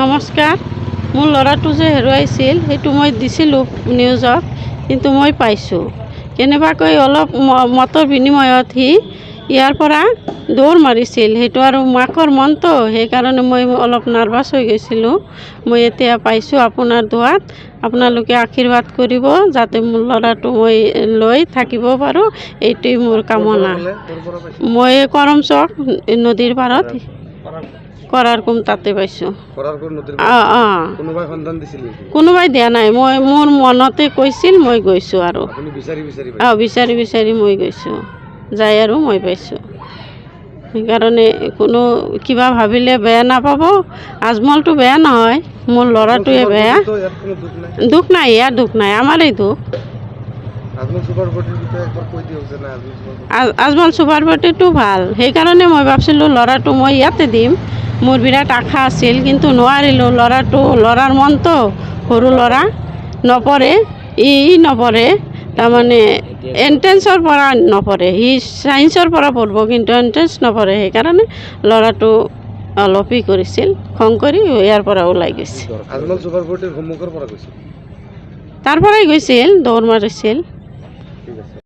নমস্কাৰ। মোৰ ল'ৰাটো যে হেৰুৱাইছিল সেইটো মই দিছিলোঁ নিউজত, কিন্তু মই পাইছোঁ কেনেবাকৈ অলপ মতৰ বিনিময়ত সি ইয়াৰ পৰা দৌৰ মাৰিছিল। সেইটো আৰু মাকৰ মনটো, সেইকাৰণে মই অলপ নাৰ্ভাছ হৈ গৈছিলোঁ। মই এতিয়া পাইছোঁ আপোনাৰ দোৱাত, আপোনালোকে আশীৰ্বাদ কৰিব যাতে মোৰ ল'ৰাটো মই লৈ থাকিব পাৰোঁ, এইটোৱেই মোৰ কামনা। মই কৰমচক নদীৰ পাৰত কৰাৰ কোন তাতে পাইছোঁ। কোনোবাই দিয়া নাই, মই মোৰ মনতে কৈছিল, মই গৈছোঁ আৰু বিচাৰি বিচাৰি মই গৈছোঁ, যাই আৰু মই পাইছোঁ। সেইকাৰণে কোনো কিবা ভাবিলে বেয়া নাপাব। আজমলটো বেয়া নহয়, মোৰ ল'ৰাটোৱে বেয়া। দুখ নাই, ইয়াৰ দুখ নাই, আমাৰেই দুখ। আজমল চুপাৰবটিটো ভাল, সেইকাৰণে মই ভাবিছিলোঁ ল'ৰাটো মই ইয়াতে দিম। মোৰ বিৰাট আশা আছিল, কিন্তু নোৱাৰিলোঁ। ল'ৰাৰ মনটো, সৰু ল'ৰা নপঢ়ে, নপঢ়ে, তাৰমানে এণ্ট্ৰেঞ্চৰ পৰা নপঢ়ে, সি ছায়েন্সৰ পৰা পঢ়িব, কিন্তু এণ্ট্ৰেঞ্চ নপঢ়ে। সেইকাৰণে ল'ৰাটো অলপ কৰিছিল, খং কৰি ইয়াৰ পৰা ওলাই গৈছে। তাৰ পৰাই গৈছিল, দৌৰ মাৰিছিল।